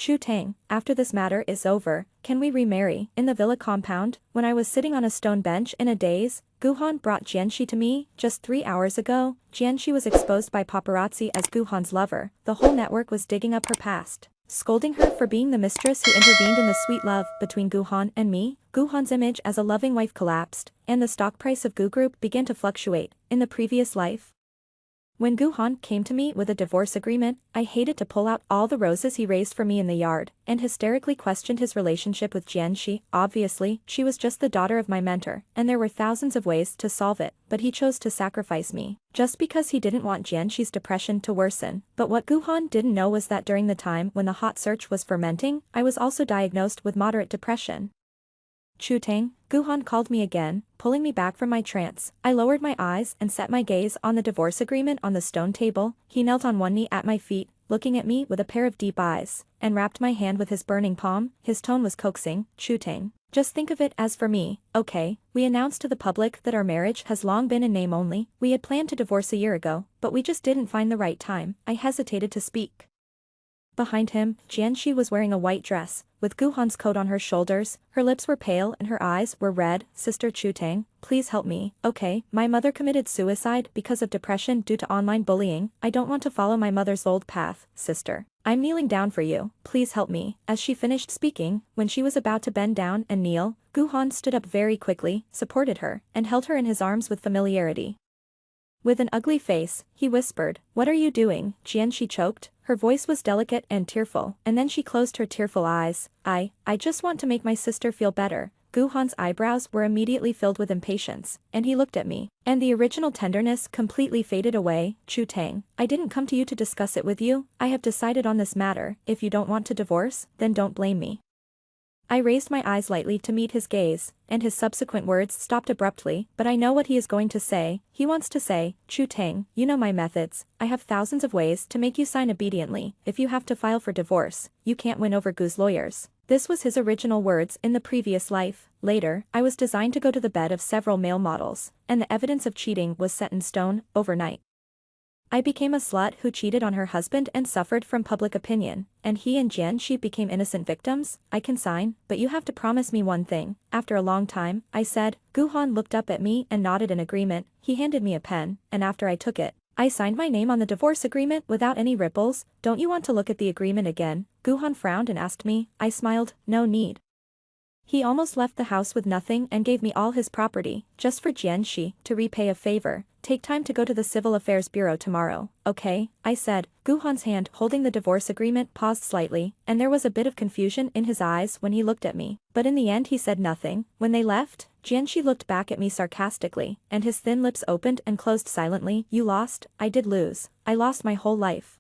Chu Tang, after this matter is over, can we remarry? In the villa compound, when I was sitting on a stone bench in a daze, Guhan brought Jianxi to me. Just 3 hours ago, Jianxi was exposed by paparazzi as Guhan's lover. The whole network was digging up her past, scolding her for being the mistress who intervened in the sweet love between Guhan and me. Guhan's image as a loving wife collapsed, and the stock price of Gu Group began to fluctuate. In the previous life, when Guhan came to me with a divorce agreement, I hated to pull out all the roses he raised for me in the yard, and hysterically questioned his relationship with Jianxi. Obviously, she was just the daughter of my mentor, and there were thousands of ways to solve it, but he chose to sacrifice me, just because he didn't want Jianxi's depression to worsen. But what Guhan didn't know was that during the time when the hot search was fermenting, I was also diagnosed with moderate depression. Chu Tang, Guhan called me again, pulling me back from my trance. I lowered my eyes and set my gaze on the divorce agreement on the stone table. He knelt on one knee at my feet, looking at me with a pair of deep eyes, and wrapped my hand with his burning palm. His tone was coaxing. Chu Tang, just think of it as for me, okay? We announced to the public that our marriage has long been in name only. We had planned to divorce a year ago, but we just didn't find the right time. I hesitated to speak. Behind him, Jianxi was wearing a white dress, with Guhan's coat on her shoulders. Her lips were pale and her eyes were red. Sister Chu Tang, please help me, okay? My mother committed suicide because of depression due to online bullying. I don't want to follow my mother's old path, sister. I'm kneeling down for you, please help me. As she finished speaking, when she was about to bend down and kneel, Guhan stood up very quickly, supported her, and held her in his arms with familiarity. With an ugly face, he whispered, "What are you doing?" Jianxi choked. Her voice was delicate and tearful, and then she closed her tearful eyes. I just want to make my sister feel better." Guhan's eyebrows were immediately filled with impatience, and he looked at me, and the original tenderness completely faded away. Chu Tang, I didn't come to you to discuss it with you. I have decided on this matter. If you don't want to divorce, then don't blame me. I raised my eyes lightly to meet his gaze, and his subsequent words stopped abruptly, but I know what he is going to say. He wants to say, "Chu Tang, you know my methods. I have thousands of ways to make you sign obediently. If you have to file for divorce, you can't win over Gu's lawyers." This was his original words in the previous life. Later, I was designed to go to the bed of several male models, and the evidence of cheating was set in stone, overnight. I became a slut who cheated on her husband and suffered from public opinion, and he and Jianxi became innocent victims. I can sign, but you have to promise me one thing. After a long time, I said. Guhan looked up at me and nodded in agreement. He handed me a pen, and after I took it, I signed my name on the divorce agreement without any ripples. Don't you want to look at the agreement again? Guhan frowned and asked me. I smiled. No need. He almost left the house with nothing and gave me all his property, just for Jianxi to repay a favor. Take time to go to the Civil Affairs Bureau tomorrow, okay? I said. Guhan's hand holding the divorce agreement paused slightly, and there was a bit of confusion in his eyes when he looked at me. But in the end he said nothing. When they left, Jianxi looked back at me sarcastically, and his thin lips opened and closed silently. You lost. I did lose. I lost my whole life.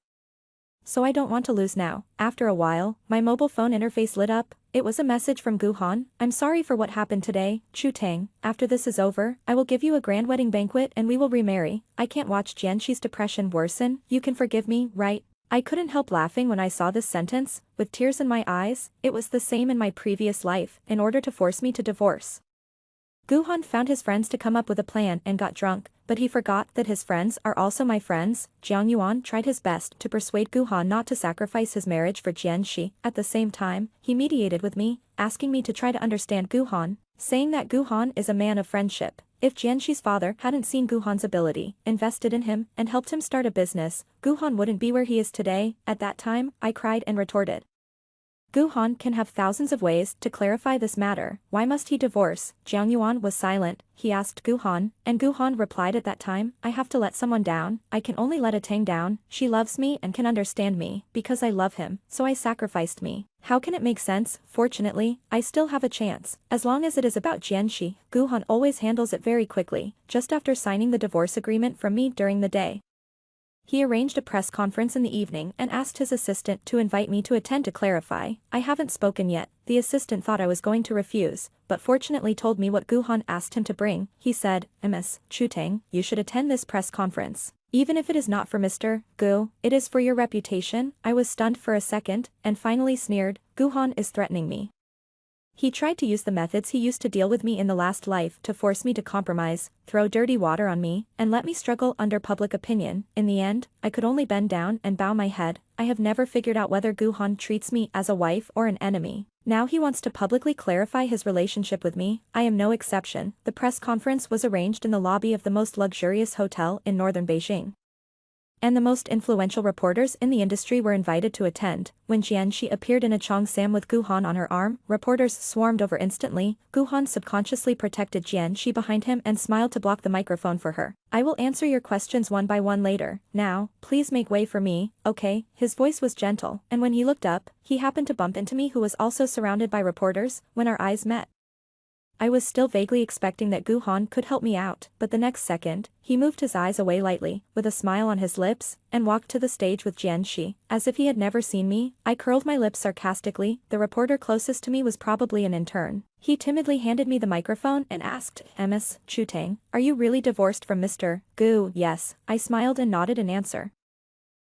So I don't want to lose now. After a while, my mobile phone interface lit up. It was a message from Guhan. I'm sorry for what happened today, Chu Tang. After this is over, I will give you a grand wedding banquet and we will remarry. I can't watch Jianxi's depression worsen. You can forgive me, right? I couldn't help laughing when I saw this sentence, with tears in my eyes. It was the same in my previous life, in order to force me to divorce. Guhan found his friends to come up with a plan and got drunk, but he forgot that his friends are also my friends. Jiang Yuan tried his best to persuade Guhan not to sacrifice his marriage for Jianxi. At the same time, he mediated with me, asking me to try to understand Guhan, saying that Guhan is a man of friendship. If Jianxi's father hadn't seen Guhan's ability, invested in him, and helped him start a business, Guhan wouldn't be where he is today. At that time, I cried and retorted. Guhan can have thousands of ways to clarify this matter. Why must he divorce? Jiang Yuan was silent. He asked Guhan, and Guhan replied at that time, I have to let someone down. I can only let a Tang down. She loves me and can understand me, because I love him, so I sacrificed me. How can it make sense? Fortunately, I still have a chance. As long as it is about Jianxi, Guhan always handles it very quickly, just after signing the divorce agreement from me during the day. He arranged a press conference in the evening and asked his assistant to invite me to attend to clarify. I haven't spoken yet. The assistant thought I was going to refuse, but fortunately told me what Guhan asked him to bring. He said, Ms. Chu Tang, you should attend this press conference. Even if it is not for Mr. Gu, it is for your reputation. I was stunned for a second, and finally sneered. Guhan is threatening me. He tried to use the methods he used to deal with me in the last life to force me to compromise, throw dirty water on me, and let me struggle under public opinion. In the end, I could only bend down and bow my head. I have never figured out whether Guhan treats me as a wife or an enemy. Now he wants to publicly clarify his relationship with me. I am no exception. The press conference was arranged in the lobby of the most luxurious hotel in northern Beijing, and the most influential reporters in the industry were invited to attend. When Jianxi appeared in a cheongsam with Guhan on her arm, reporters swarmed over instantly. Guhan subconsciously protected Jianxi behind him and smiled to block the microphone for her. I will answer your questions one by one later. Now, please make way for me, okay? His voice was gentle, and when he looked up, he happened to bump into me, who was also surrounded by reporters. When our eyes met, I was still vaguely expecting that Guhan could help me out, but the next second, he moved his eyes away lightly, with a smile on his lips, and walked to the stage with Jianxi. As if he had never seen me, I curled my lips sarcastically. The reporter closest to me was probably an intern. He timidly handed me the microphone and asked, "Ms. Chu Tang, are you really divorced from Mr. Gu?" "Yes," I smiled and nodded in answer.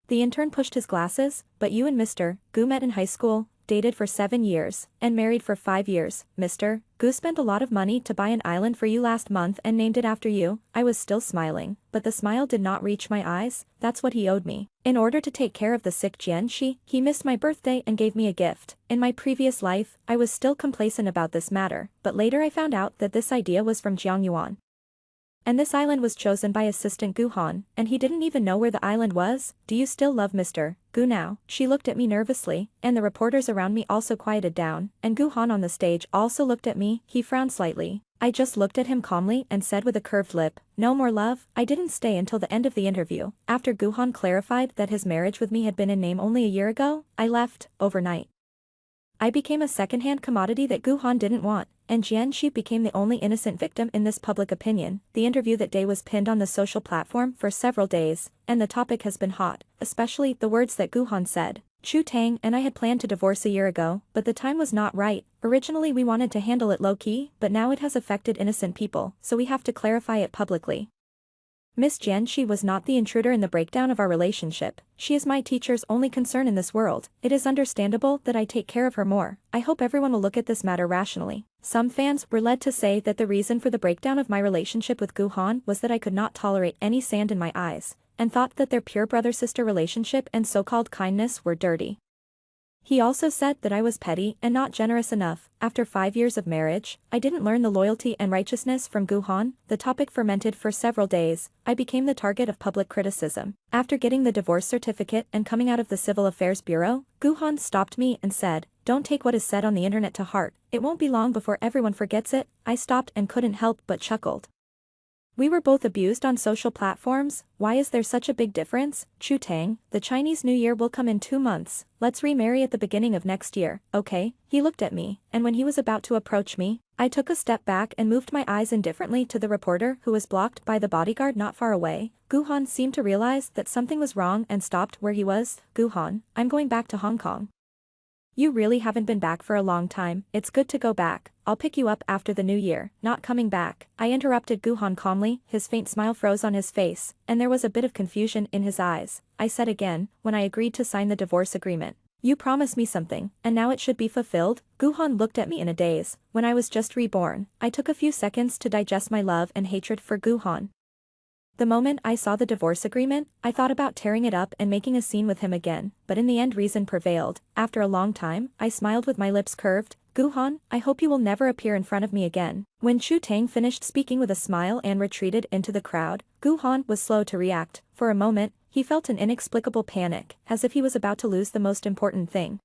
The intern pushed his glasses. "But you and Mr. Gu met in high school, dated for 7 years, and married for 5 years. Mr. Gu spent a lot of money to buy an island for you last month and named it after you." I was still smiling, but the smile did not reach my eyes. That's what he owed me. In order to take care of the sick Jianxi, he missed my birthday and gave me a gift. In my previous life, I was still complacent about this matter, but later I found out that this idea was from Jiang Yuan. And this island was chosen by assistant Guhan, and he didn't even know where the island was. "Do you still love Mr. Gu now?" She looked at me nervously, and the reporters around me also quieted down, and Guhan on the stage also looked at me. He frowned slightly. I just looked at him calmly and said with a curved lip, "No more love." I didn't stay until the end of the interview. After Guhan clarified that his marriage with me had been in name only a year ago, I left. Overnight, I became a second-hand commodity that Guhan didn't want, and Jianxi became the only innocent victim in this public opinion. The interview that day was pinned on the social platform for several days, and the topic has been hot, especially the words that Guhan said. "Chu Tang and I had planned to divorce a year ago, but the time was not right. Originally we wanted to handle it low-key, but now it has affected innocent people, so we have to clarify it publicly. Miss Jianxi was not the intruder in the breakdown of our relationship. She is my teacher's only concern in this world. It is understandable that I take care of her more. I hope everyone will look at this matter rationally." Some fans were led to say that the reason for the breakdown of my relationship with Guhan was that I could not tolerate any sand in my eyes, and thought that their pure brother-sister relationship and so-called kindness were dirty. He also said that I was petty and not generous enough. After 5 years of marriage, I didn't learn the loyalty and righteousness from Guhan. The topic fermented for several days. I became the target of public criticism. After getting the divorce certificate and coming out of the Civil Affairs Bureau, Guhan stopped me and said, "Don't take what is said on the internet to heart. It won't be long before everyone forgets it." I stopped and couldn't help but chuckled. We were both abused on social platforms. Why is there such a big difference? "Chu Tang, the Chinese New Year will come in 2 months. Let's remarry at the beginning of next year, okay?" He looked at me, and when he was about to approach me, I took a step back and moved my eyes indifferently to the reporter who was blocked by the bodyguard not far away. Guhan seemed to realize that something was wrong and stopped where he was. "Guhan, I'm going back to Hong Kong." "You really haven't been back for a long time. It's good to go back. I'll pick you up after the new year." "Not coming back," I interrupted Guhan calmly. His faint smile froze on his face, and there was a bit of confusion in his eyes. I said again, when I agreed to sign the divorce agreement, "You promised me something, and now it should be fulfilled." Guhan looked at me in a daze. When I was just reborn, I took a few seconds to digest my love and hatred for Guhan. The moment I saw the divorce agreement, I thought about tearing it up and making a scene with him again, but in the end reason prevailed. After a long time, I smiled with my lips curved. "Guhan, I hope you will never appear in front of me again." When Chu Tang finished speaking with a smile and retreated into the crowd, Guhan was slow to react. For a moment, he felt an inexplicable panic, as if he was about to lose the most important thing.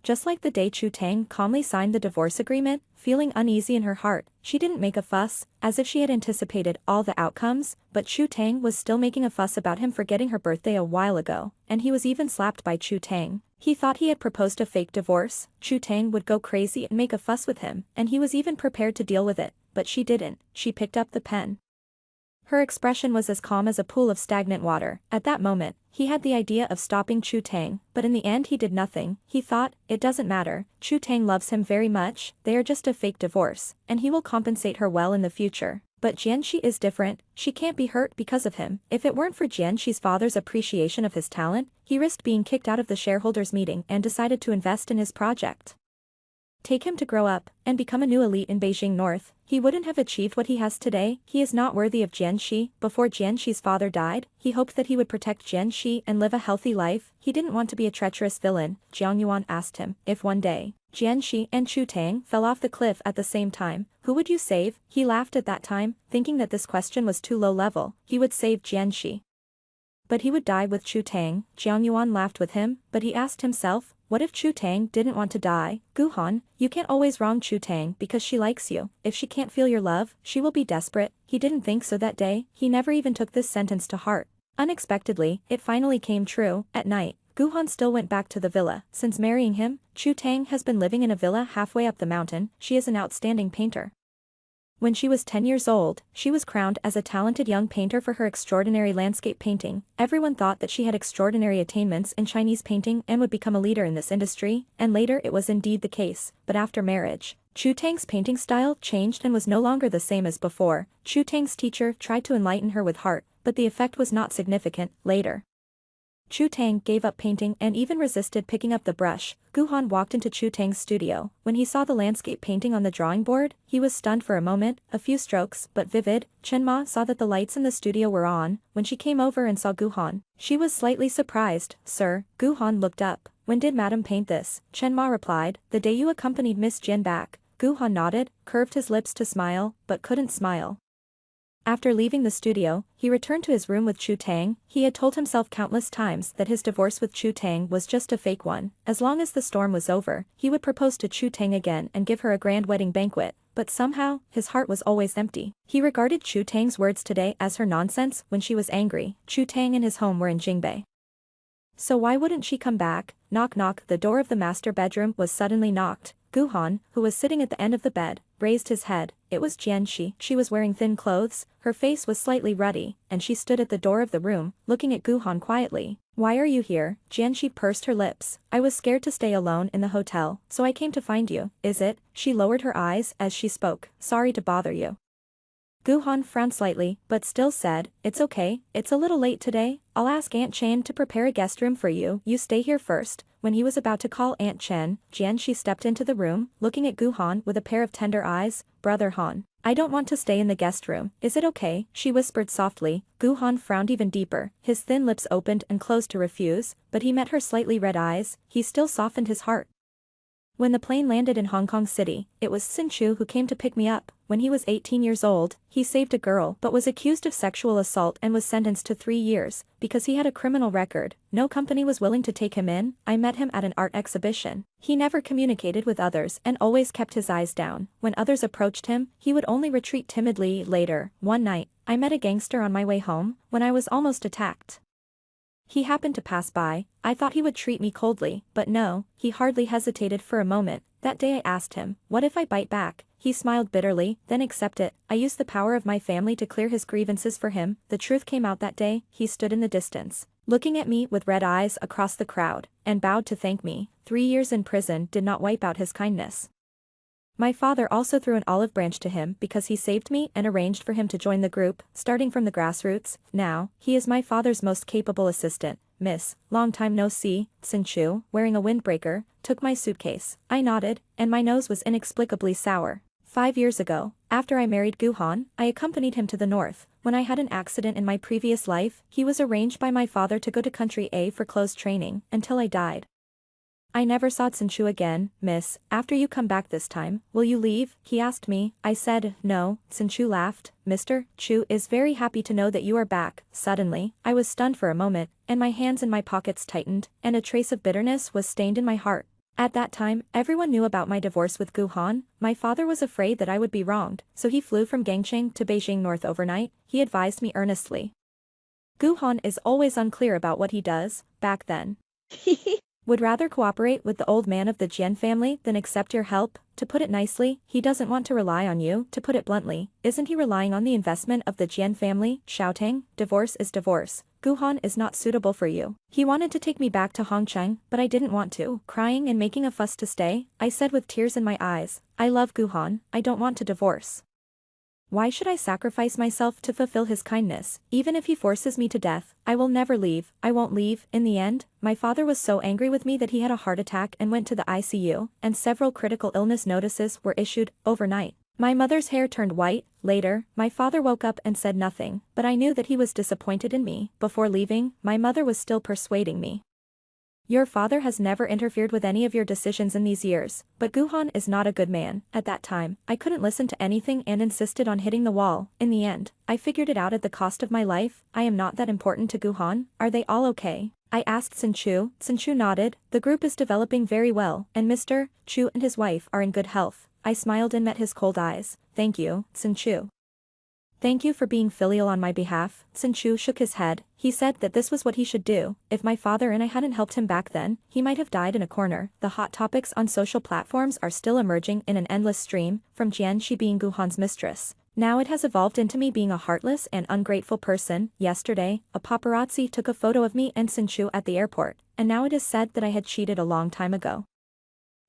Just like the day Chu Tang calmly signed the divorce agreement, feeling uneasy in her heart, she didn't make a fuss, as if she had anticipated all the outcomes, but Chu Tang was still making a fuss about him forgetting her birthday a while ago, and he was even slapped by Chu Tang. He thought he had proposed a fake divorce. Chu Tang would go crazy and make a fuss with him, and he was even prepared to deal with it, but she didn't. She picked up the pen. Her expression was as calm as a pool of stagnant water. At that moment, he had the idea of stopping Chu Tang, but in the end he did nothing. He thought, it doesn't matter, Chu Tang loves him very much, they are just a fake divorce, and he will compensate her well in the future. But Jianxi is different, she can't be hurt because of him. If it weren't for Jianxi's father's appreciation of his talent, he risked being kicked out of the shareholders' meeting and decided to invest in his project. Take him to grow up and become a new elite in Beijing North. He wouldn't have achieved what he has today. He is not worthy of Jianxi. Before Jianxi's father died, he hoped that he would protect Jianxi and live a healthy life. He didn't want to be a treacherous villain. Jiang Yuan asked him, if one day, Jianxi and Chu Tang fell off the cliff at the same time, who would you save? He laughed at that time, thinking that this question was too low level. He would save Jianxi. But he would die with Chu Tang. Jiang Yuan laughed with him, but he asked himself, what if Chu Tang didn't want to die? Guhan, you can't always wrong Chu Tang because she likes you. If she can't feel your love, she will be desperate. He didn't think so that day. He never even took this sentence to heart. Unexpectedly, it finally came true. At night, Guhan still went back to the villa. Since marrying him, Chu Tang has been living in a villa halfway up the mountain. She is an outstanding painter. When she was 10 years old, she was crowned as a talented young painter for her extraordinary landscape painting. Everyone thought that she had extraordinary attainments in Chinese painting and would become a leader in this industry, and later it was indeed the case. But after marriage, Chu Tang's painting style changed and was no longer the same as before. Chu Tang's teacher tried to enlighten her with heart, but the effect was not significant. Later, Chu Tang gave up painting and even resisted picking up the brush. Guhan walked into Chu Tang's studio. When he saw the landscape painting on the drawing board, he was stunned for a moment. A few strokes, but vivid. Chen Ma saw that the lights in the studio were on. When she came over and saw Guhan, she was slightly surprised. Sir, Guhan looked up. When did Madam paint this? Chen Ma replied, the day you accompanied Miss Jin back. Guhan nodded, curved his lips to smile, but couldn't smile. After leaving the studio, he returned to his room with Chu Tang. He had told himself countless times that his divorce with Chu Tang was just a fake one. As long as the storm was over, he would propose to Chu Tang again and give her a grand wedding banquet. But somehow, his heart was always empty. He regarded Chu Tang's words today as her nonsense. When she was angry, Chu Tang and his home were in Jingbei. So why wouldn't she come back? Knock knock. The door of the master bedroom was suddenly knocked. Guhan, who was sitting at the end of the bed, raised his head. It was Jianxi. She was wearing thin clothes, her face was slightly ruddy, and she stood at the door of the room, looking at Guhan quietly. Why are you here? Jianxi pursed her lips. I was scared to stay alone in the hotel, so I came to find you. Is it? She lowered her eyes as she spoke. Sorry to bother you. Guhan frowned slightly, but still said, it's okay, it's a little late today. I'll ask Aunt Chen to prepare a guest room for you. You stay here first. When he was about to call Aunt Chen, Jianxi stepped into the room, looking at Guhan with a pair of tender eyes. Brother Han, I don't want to stay in the guest room. Is it okay? She whispered softly. Guhan frowned even deeper. His thin lips opened and closed to refuse, but he met her slightly red eyes. He still softened his heart. When the plane landed in Hong Kong City, it was Xin Chu who came to pick me up. When he was 18 years old, he saved a girl but was accused of sexual assault and was sentenced to 3 years, because he had a criminal record. No company was willing to take him in. I met him at an art exhibition. He never communicated with others and always kept his eyes down. When others approached him, he would only retreat timidly. Later, one night, I met a gangster on my way home, when I was almost attacked. He happened to pass by. I thought he would treat me coldly, but no, he hardly hesitated for a moment. That day I asked him, what if I bite back? He smiled bitterly, then accept it. I used the power of my family to clear his grievances for him. The truth came out that day. He stood in the distance, looking at me with red eyes across the crowd, and bowed to thank me. 3 years in prison did not wipe out his kindness. My father also threw an olive branch to him because he saved me and arranged for him to join the group, starting from the grassroots. Now, he is my father's most capable assistant. Miss, long time no see. Xin Chu, wearing a windbreaker, took my suitcase. I nodded, and my nose was inexplicably sour. 5 years ago, after I married Guhan, I accompanied him to the north. When I had an accident in my previous life, he was arranged by my father to go to country A for close training, until I died. I never saw Xin Chu again. Miss, after you come back this time, will you leave? He asked me. I said, no. Xin Chu laughed. Mr. Chu is very happy to know that you are back. Suddenly, I was stunned for a moment, and my hands in my pockets tightened, and a trace of bitterness was stained in my heart. At that time, everyone knew about my divorce with Guhan. My father was afraid that I would be wronged, so he flew from Gangcheng to Beijing North overnight. He advised me earnestly. Guhan is always unclear about what he does. Back then, would rather cooperate with the old man of the Jian family than accept your help. To put it nicely, he doesn't want to rely on you. To put it bluntly, isn't he relying on the investment of the Jian family? Shouting, divorce is divorce. Guhan is not suitable for you. He wanted to take me back to Hongcheng, but I didn't want to. Crying and making a fuss to stay, I said with tears in my eyes, I love Guhan, I don't want to divorce. Why should I sacrifice myself to fulfill his kindness? Even if he forces me to death, I will never leave. I won't leave. In the end, my father was so angry with me that he had a heart attack and went to the ICU, and several critical illness notices were issued overnight. My mother's hair turned white. Later, my father woke up and said nothing, but I knew that he was disappointed in me. Before leaving, my mother was still persuading me. Your father has never interfered with any of your decisions in these years, but Guhan is not a good man. At that time, I couldn't listen to anything and insisted on hitting the wall. In the end, I figured it out at the cost of my life. I am not that important to Guhan. Are they all okay? I asked Sin Chu. Sin Chu nodded. The group is developing very well, and Mr. Chu and his wife are in good health. I smiled and met his cold eyes. Thank you, Sin Chu. Thank you for being filial on my behalf. Sin Chu shook his head. He said that this was what he should do. If my father and I hadn't helped him back then, he might have died in a corner. The hot topics on social platforms are still emerging in an endless stream, from Jianxi being Guhan's mistress. Now it has evolved into me being a heartless and ungrateful person. Yesterday, a paparazzi took a photo of me and Sin Chu at the airport, and now it is said that I had cheated a long time ago.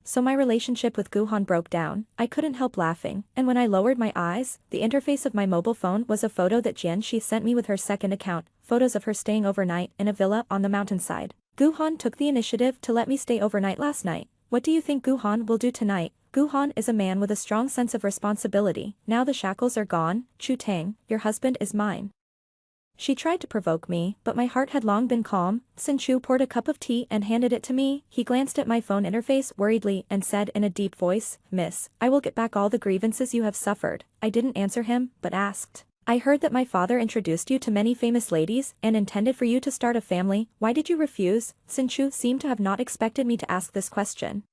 So my relationship with Guhan broke down. I couldn't help laughing, and when I lowered my eyes, the interface of my mobile phone was a photo that Jianxi sent me with her second account, photos of her staying overnight in a villa on the mountainside. Guhan took the initiative to let me stay overnight last night. What do you think Guhan will do tonight? Guhan is a man with a strong sense of responsibility. Now the shackles are gone. Chu Tang, your husband is mine. She tried to provoke me, but my heart had long been calm. Sin Chu poured a cup of tea and handed it to me. He glanced at my phone interface worriedly and said in a deep voice, Miss, I will get back all the grievances you have suffered. I didn't answer him, but asked. I heard that my father introduced you to many famous ladies and intended for you to start a family. Why did you refuse? Sin Chu seemed to have not expected me to ask this question.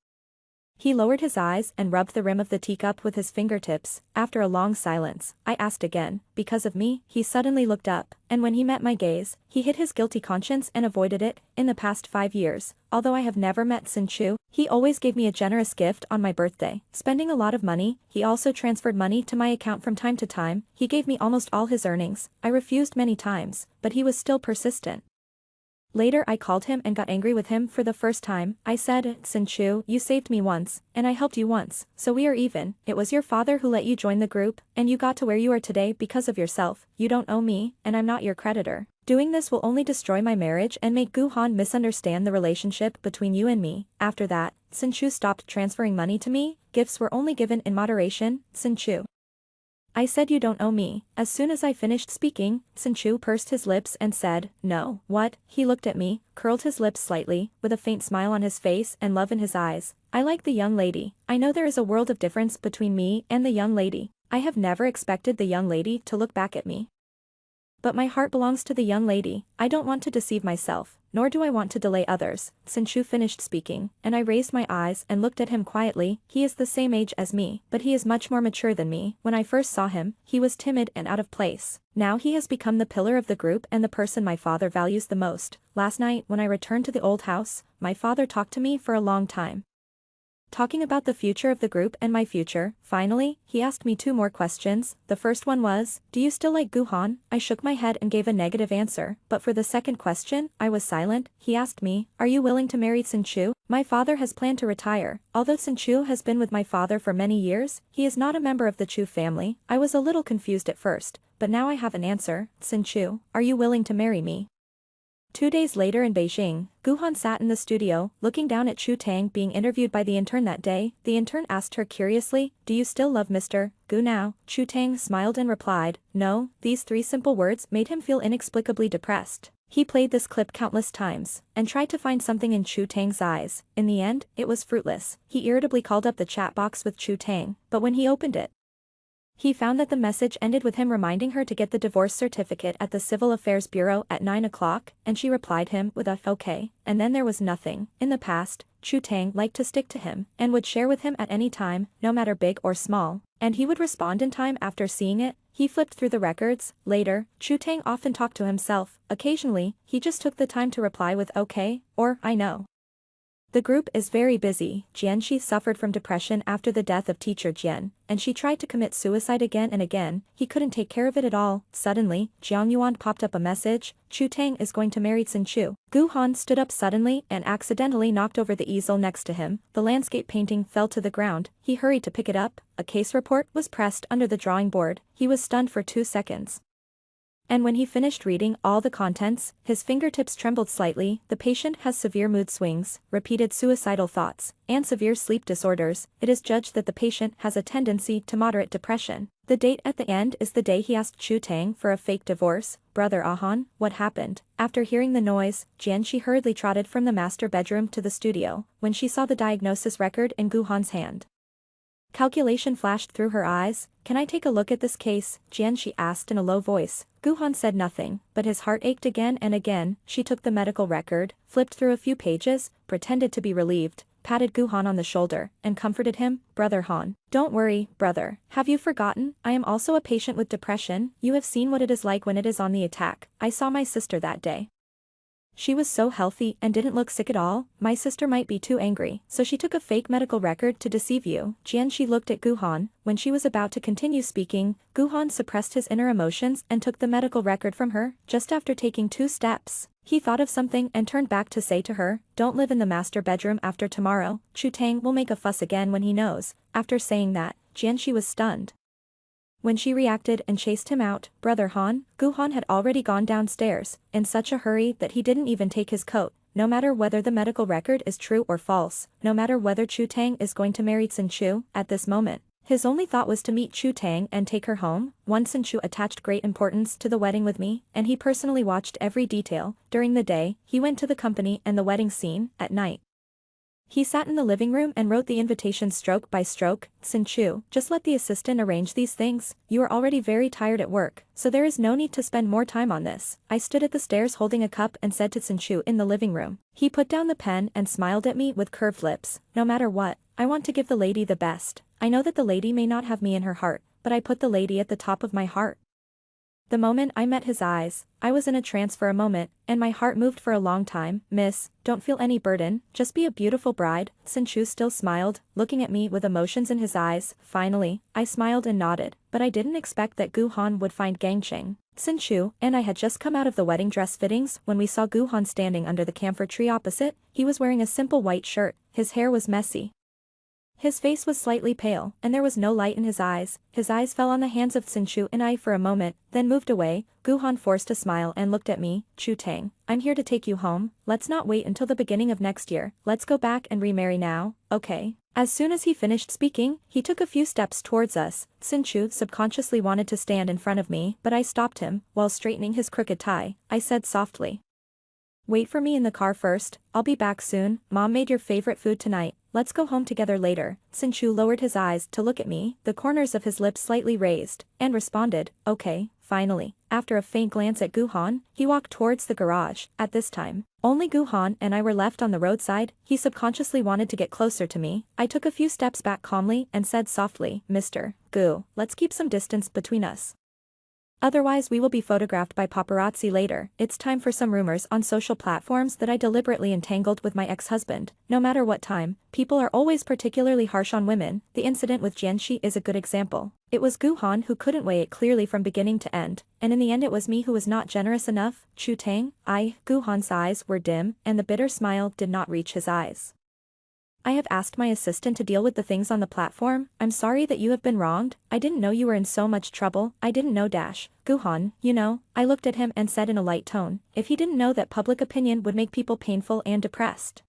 He lowered his eyes and rubbed the rim of the teacup with his fingertips. After a long silence, I asked again, because of me? He suddenly looked up, and when he met my gaze, he hid his guilty conscience and avoided it. In the past 5 years, although I have never met Sin Chu, he always gave me a generous gift on my birthday. Spending a lot of money, he also transferred money to my account from time to time. He gave me almost all his earnings. I refused many times, but he was still persistent. Later I called him and got angry with him for the first time. I said, Sin Chu, you saved me once, and I helped you once, so we are even. It was your father who let you join the group, and you got to where you are today because of yourself. You don't owe me, and I'm not your creditor. Doing this will only destroy my marriage and make Guhan misunderstand the relationship between you and me. After that, Sin Chu stopped transferring money to me. Gifts were only given in moderation. Sin Chu, I said you don't owe me. As soon as I finished speaking, Sin Chu pursed his lips and said, no. What? He looked at me, curled his lips slightly, with a faint smile on his face and love in his eyes. I like the young lady. I know there is a world of difference between me and the young lady. I have never expected the young lady to look back at me. But my heart belongs to the young lady. I don't want to deceive myself, nor do I want to delay others. Sin Chu finished speaking, and I raised my eyes and looked at him quietly. He is the same age as me, but he is much more mature than me. When I first saw him, he was timid and out of place. Now he has become the pillar of the group and the person my father values the most. Last night, when I returned to the old house, my father talked to me for a long time, talking about the future of the group and my future. Finally, he asked me 2 more questions. The first one was, do you still like Guhan? I shook my head and gave a negative answer, but for the second question, I was silent. He asked me, are you willing to marry Sin Chu? My father has planned to retire. Although Sin Chu has been with my father for many years, he is not a member of the Chu family. I was a little confused at first, but now I have an answer. Sin Chu, are you willing to marry me? 2 days later in Beijing, Guhan sat in the studio, looking down at Chu Tang being interviewed by the intern that day. The intern asked her curiously, do you still love Mr. Gu now? Chu Tang smiled and replied, no. These 3 simple words made him feel inexplicably depressed. He played this clip countless times, and tried to find something in Chu Tang's eyes. In the end, it was fruitless. He irritably called up the chat box with Chu Tang, but when he opened it, he found that the message ended with him reminding her to get the divorce certificate at the Civil Affairs Bureau at 9 o'clock, and she replied him with a okay, and then there was nothing. In the past, Chu Tang liked to stick to him, and would share with him at any time, no matter big or small, and he would respond in time after seeing it. He flipped through the records. Later, Chu Tang often talked to himself. Occasionally, he just took the time to reply with okay, or I know. The group is very busy. Jianxi suffered from depression after the death of teacher Jian, and she tried to commit suicide again and again. He couldn't take care of it at all. Suddenly, Jiang Yuan popped up a message. Chu Tang is going to marry Xin Chu. Gu Han stood up suddenly and accidentally knocked over the easel next to him. The landscape painting fell to the ground. He hurried to pick it up. A case report was pressed under the drawing board. He was stunned for 2 seconds. And when he finished reading all the contents, his fingertips trembled slightly. The patient has severe mood swings, repeated suicidal thoughts, and severe sleep disorders. It is judged that the patient has a tendency to moderate depression. The date at the end is the day he asked Chu Tang for a fake divorce. Brother Ahan, what happened? After hearing the noise, Jianxi hurriedly trotted from the master bedroom to the studio, when she saw the diagnosis record in Gu Han's hand. Calculation flashed through her eyes. Can I take a look at this case? Jianxi asked in a low voice. Gu Han said nothing, but his heart ached again and again. She took the medical record, flipped through a few pages, pretended to be relieved, patted Gu Han on the shoulder, and comforted him. Brother Han, don't worry, brother. Have you forgotten? I am also a patient with depression. You have seen what it is like when it is on the attack. I saw my sister that day. She was so healthy and didn't look sick at all. My sister might be too angry, so she took a fake medical record to deceive you. Jianxi looked at Gu Han. When she was about to continue speaking, Gu Han suppressed his inner emotions and took the medical record from her. Just after taking 2 steps, he thought of something and turned back to say to her, don't live in the master bedroom after tomorrow. Chu Tang will make a fuss again when he knows. After saying that, Jianxi was stunned. When she reacted and chased him out, Brother Han, Gu Han had already gone downstairs, in such a hurry that he didn't even take his coat. No matter whether the medical record is true or false, no matter whether Chu Tang is going to marry Xin Chu, at this moment, his only thought was to meet Chu Tang and take her home. Xin Chu attached great importance to the wedding with me, and he personally watched every detail. During the day, he went to the company and the wedding scene. At night, he sat in the living room and wrote the invitation stroke by stroke. Xin Chu, just let the assistant arrange these things. You are already very tired at work, so there is no need to spend more time on this. I stood at the stairs holding a cup and said to Xin Chu in the living room. He put down the pen and smiled at me with curved lips. No matter what, I want to give the lady the best. I know that the lady may not have me in her heart, but I put the lady at the top of my heart. The moment I met his eyes, I was in a trance for a moment, and my heart moved for a long time. Miss, don't feel any burden, just be a beautiful bride. Xin Chu still smiled, looking at me with emotions in his eyes. Finally, I smiled and nodded, but I didn't expect that Gu Han would find Gangcheng. Xin Chu and I had just come out of the wedding dress fittings when we saw Gu Han standing under the camphor tree opposite. He was wearing a simple white shirt, his hair was messy. His face was slightly pale, and there was no light in his eyes. His eyes fell on the hands of Xin Chu and I for a moment, then moved away. Gu Han forced a smile and looked at me. Chu Tang, I'm here to take you home. Let's not wait until the beginning of next year. Let's go back and remarry now, okay? As soon as he finished speaking, he took a few steps towards us. Xin Chu subconsciously wanted to stand in front of me, but I stopped him. While straightening his crooked tie, I said softly, wait for me in the car first. I'll be back soon. Mom made your favorite food tonight. Let's go home together later. Xin Chu lowered his eyes to look at me, the corners of his lips slightly raised, and responded, okay. Finally, after a faint glance at Gu Han, he walked towards the garage. At this time, only Gu Han and I were left on the roadside. He subconsciously wanted to get closer to me. I took a few steps back calmly and said softly, Mr. Gu, let's keep some distance between us. Otherwise we will be photographed by paparazzi later. It's time for some rumors on social platforms that I deliberately entangled with my ex-husband. No matter what time, people are always particularly harsh on women. The incident with Jianxi is a good example. It was Gu Han who couldn't weigh it clearly from beginning to end, and in the end it was me who was not generous enough. Chu Tang, Gu Han's eyes were dim, and the bitter smile did not reach his eyes. I have asked my assistant to deal with the things on the platform. I'm sorry that you have been wronged. I didn't know you were in so much trouble. I didn't know Gu Han, you know. I looked at him and said in a light tone, if he didn't know that public opinion would make people painful and depressed,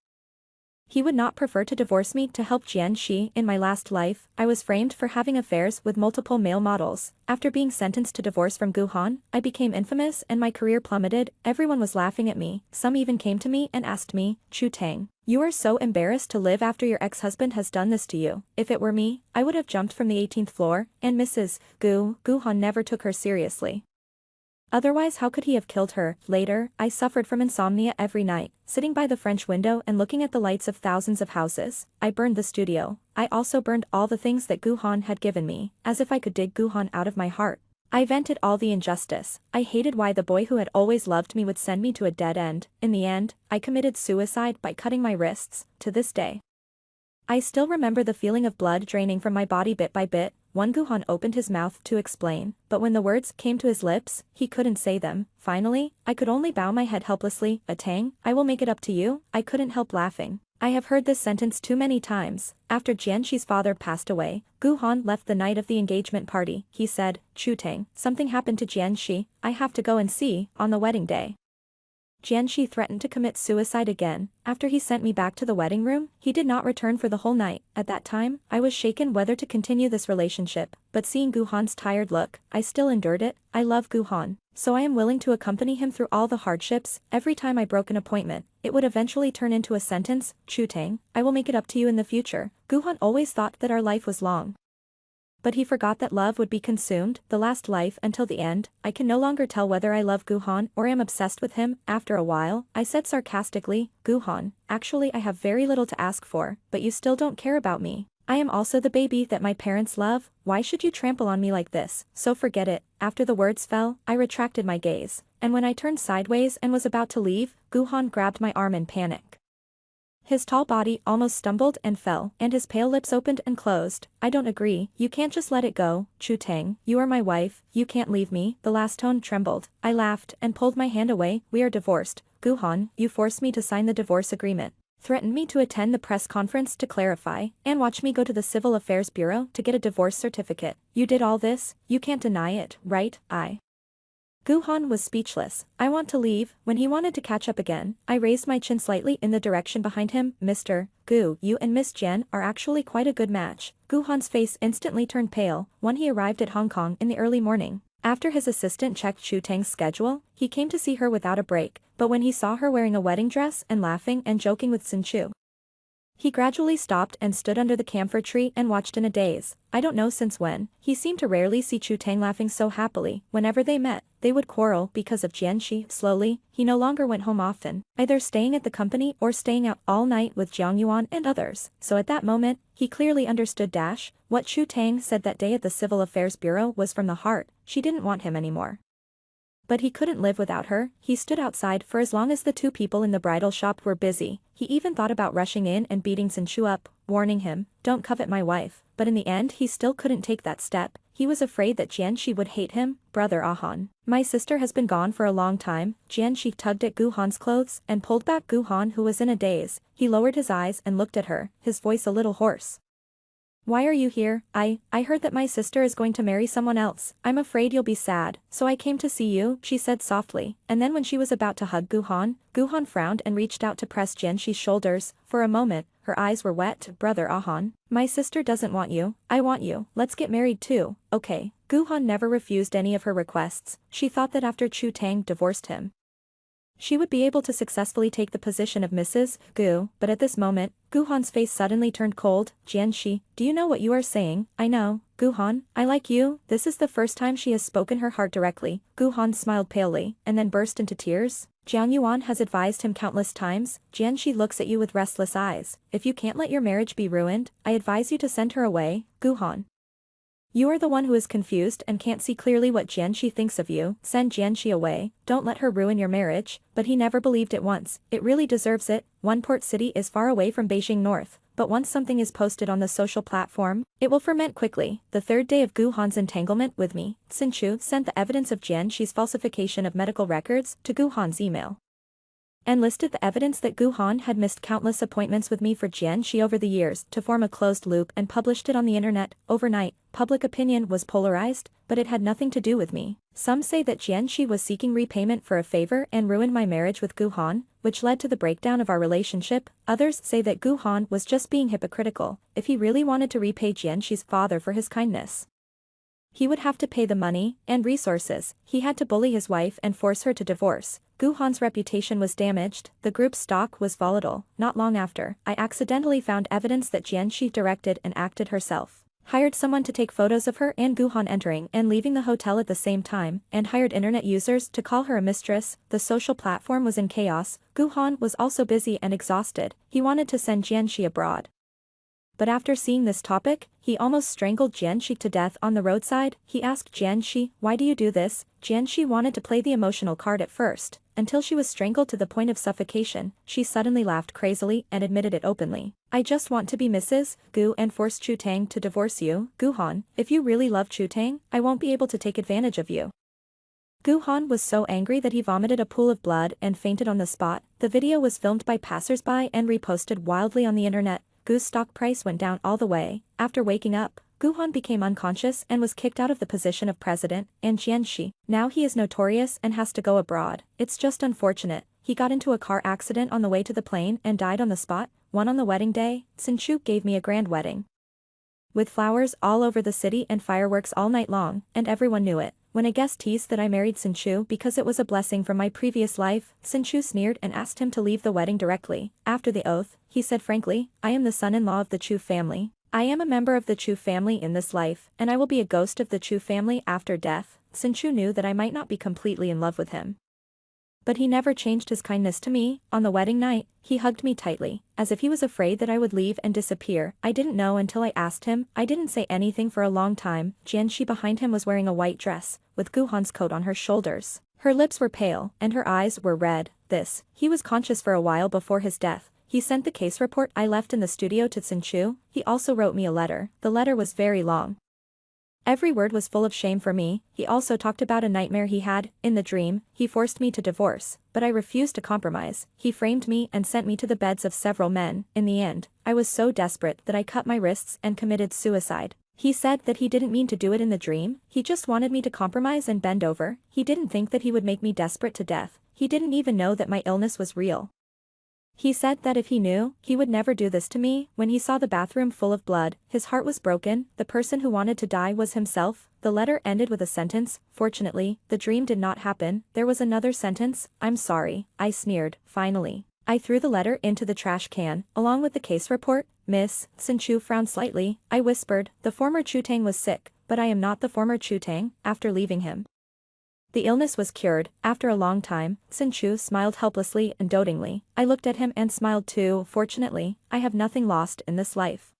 he would not prefer to divorce me to help Jianxi. In my last life, I was framed for having affairs with multiple male models. After being sentenced to divorce from Gu Han, I became infamous and my career plummeted. Everyone was laughing at me. Some even came to me and asked me, Chu Tang, you are so embarrassed to live after your ex-husband has done this to you. If it were me, I would have jumped from the 18th floor, and Mrs. Gu Han never took her seriously. Otherwise how could he have killed her? Later, I suffered from insomnia every night, sitting by the French window and looking at the lights of thousands of houses. I burned the studio. I also burned all the things that Gu Han had given me, as if I could dig Gu Han out of my heart. I vented all the injustice. I hated why the boy who had always loved me would send me to a dead end. In the end, I committed suicide by cutting my wrists. To this day, I still remember the feeling of blood draining from my body bit by bit. One Guhan opened his mouth to explain, but when the words came to his lips, he couldn't say them. Finally, I could only bow my head helplessly. Atang, I will make it up to you. I couldn't help laughing. I have heard this sentence too many times. After Jianxi's father passed away, Guhan left the night of the engagement party. He said, Chutang, something happened to Jianxi. I have to go and see. On the wedding day, Jianxi threatened to commit suicide again. After he sent me back to the wedding room, he did not return for the whole night. At that time, I was shaken whether to continue this relationship, but seeing Guhan's tired look, I still endured it. I love Guhan, so I am willing to accompany him through all the hardships. Every time I broke an appointment, it would eventually turn into a sentence. Chutang, I will make it up to you in the future. Guhan always thought that our life was long, but he forgot that love would be consumed, the last life until the end. I can no longer tell whether I love Guhan or am obsessed with him. After a while, I said sarcastically, Guhan, actually I have very little to ask for, but you still don't care about me. I am also the baby that my parents love. Why should you trample on me like this? So forget it. After the words fell, I retracted my gaze, and when I turned sideways and was about to leave, Guhan grabbed my arm in panic. His tall body almost stumbled and fell, and his pale lips opened and closed. I don't agree. You can't just let it go. Chutang, you are my wife. You can't leave me. The last tone trembled. I laughed and pulled my hand away. We are divorced. Guhan, you forced me to sign the divorce agreement, threatened me to attend the press conference to clarify, and watch me go to the Civil Affairs Bureau to get a divorce certificate. You did all this. You can't deny it, right? Guhan was speechless. I want to leave. When he wanted to catch up again, I raised my chin slightly in the direction behind him. Mr. Gu, you and Miss Jian are actually quite a good match. Guhan's face instantly turned pale. When he arrived at Hong Kong in the early morning, after his assistant checked Chutang's schedule, he came to see her without a break, but when he saw her wearing a wedding dress and laughing and joking with Xin Chu, he gradually stopped and stood under the camphor tree and watched in a daze. I don't know since when, he seemed to rarely see Chutang laughing so happily. Whenever they met, they would quarrel because of Jianxi. Slowly, he no longer went home often, either staying at the company or staying out all night with Jiang Yuan and others. So at that moment, he clearly understood what Chutang said that day at the Civil Affairs Bureau was from the heart. She didn't want him anymore, but he couldn't live without her. He stood outside for as long as the two people in the bridal shop were busy. He even thought about rushing in and beating Xin Chu up, warning him, don't covet my wife, but in the end he still couldn't take that step. He was afraid that Jianxi would hate him. Brother Ahan, my sister has been gone for a long time. Jianxi tugged at Guhan's clothes and pulled back Guhan, who was in a daze. He lowered his eyes and looked at her, his voice a little hoarse. Why are you here? I heard that my sister is going to marry someone else. I'm afraid you'll be sad, so I came to see you, she said softly, and then when she was about to hug Guhan, Guhan frowned and reached out to press Jianxi's shoulders. For a moment, her eyes were wet. Brother Ahan, my sister doesn't want you. I want you. Let's get married too. Okay. Guhan never refused any of her requests. She thought that after Chutang divorced him, she would be able to successfully take the position of Mrs. Gu, but at this moment, Guhan's face suddenly turned cold. Jianxi, do you know what you are saying? I know. Guhan, I like you. This is the first time she has spoken her heart directly. Guhan smiled palely, and then burst into tears. Jiang Yuan has advised him countless times. Jianxi looks at you with restless eyes. If you can't let your marriage be ruined, I advise you to send her away. Guhan, you are the one who is confused and can't see clearly what Jianxi thinks of you. Send Jianxi away. Don't let her ruin your marriage. But he never believed it once. It really deserves it. One port city is far away from Beijing North, but once something is posted on the social platform, it will ferment quickly. The third day of Guhan's entanglement with me, Xin Chu sent the evidence of Jianxi's falsification of medical records to Guhan's email, and listed the evidence that Guhan had missed countless appointments with me for Jianxi over the years to form a closed loop and published it on the internet. Overnight, public opinion was polarized, but it had nothing to do with me. Some say that Jianxi was seeking repayment for a favor and ruined my marriage with Guhan, which led to the breakdown of our relationship. Others say that Guhan was just being hypocritical. If he really wanted to repay Jianxi's father for his kindness, he would have to pay the money and resources. He had to bully his wife and force her to divorce. Guhan's reputation was damaged. The group's stock was volatile. Not long after, I accidentally found evidence that Jianxi directed and acted herself, hired someone to take photos of her and Guhan entering and leaving the hotel at the same time, and hired internet users to call her a mistress. The social platform was in chaos. Guhan was also busy and exhausted. He wanted to send Jianxi abroad, but after seeing this topic, he almost strangled Jianxi to death on the roadside. He asked Jianxi, "Why do you do this?" Jianxi wanted to play the emotional card at first, until she was strangled to the point of suffocation. She suddenly laughed crazily and admitted it openly. "I just want to be Mrs. Gu and force Chu Tang to divorce you, Guhan. If you really love Chu Tang, I won't be able to take advantage of you." Guhan was so angry that he vomited a pool of blood and fainted on the spot. The video was filmed by passersby and reposted wildly on the internet. Gu's stock price went down all the way. After waking up, Guhan became unconscious and was kicked out of the position of president, and Jianxi. Now he is notorious and has to go abroad. It's just unfortunate. He got into a car accident on the way to the plane and died on the spot. One on the wedding day, Sinchu gave me a grand wedding, with flowers all over the city and fireworks all night long, and everyone knew it. When a guest teased that I married Sinchu because it was a blessing from my previous life, Sinchu sneered and asked him to leave the wedding directly. After the oath, he said frankly, "I am the son-in-law of the Chu family. I am a member of the Chu family in this life, and I will be a ghost of the Chu family after death." Sinchu knew that I might not be completely in love with him, but he never changed his kindness to me. On the wedding night, he hugged me tightly, as if he was afraid that I would leave and disappear. I didn't know until I asked him. I didn't say anything for a long time. Jianxi behind him was wearing a white dress, with Guhan's coat on her shoulders. Her lips were pale, and her eyes were red. He was conscious for a while before his death. He sent the case report I left in the studio to Sinchu. He also wrote me a letter. The letter was very long. Every word was full of shame for me. He also talked about a nightmare he had. In the dream, he forced me to divorce, but I refused to compromise. He framed me and sent me to the beds of several men. In the end, I was so desperate that I cut my wrists and committed suicide. He said that he didn't mean to do it in the dream. He just wanted me to compromise and bend over. He didn't think that he would make me desperate to death. He didn't even know that my illness was real. He said that if he knew, he would never do this to me. When he saw the bathroom full of blood, his heart was broken. The person who wanted to die was himself. The letter ended with a sentence. Fortunately, the dream did not happen. There was another sentence. "I'm sorry," I sneered. Finally, I threw the letter into the trash can, along with the case report. Miss Sinchu frowned slightly. I whispered, "The former Chu Tang was sick, but I am not the former Chu Tang." After leaving him, the illness was cured. After a long time, Sinchu smiled helplessly and dotingly. I looked at him and smiled too. Fortunately, I have nothing lost in this life.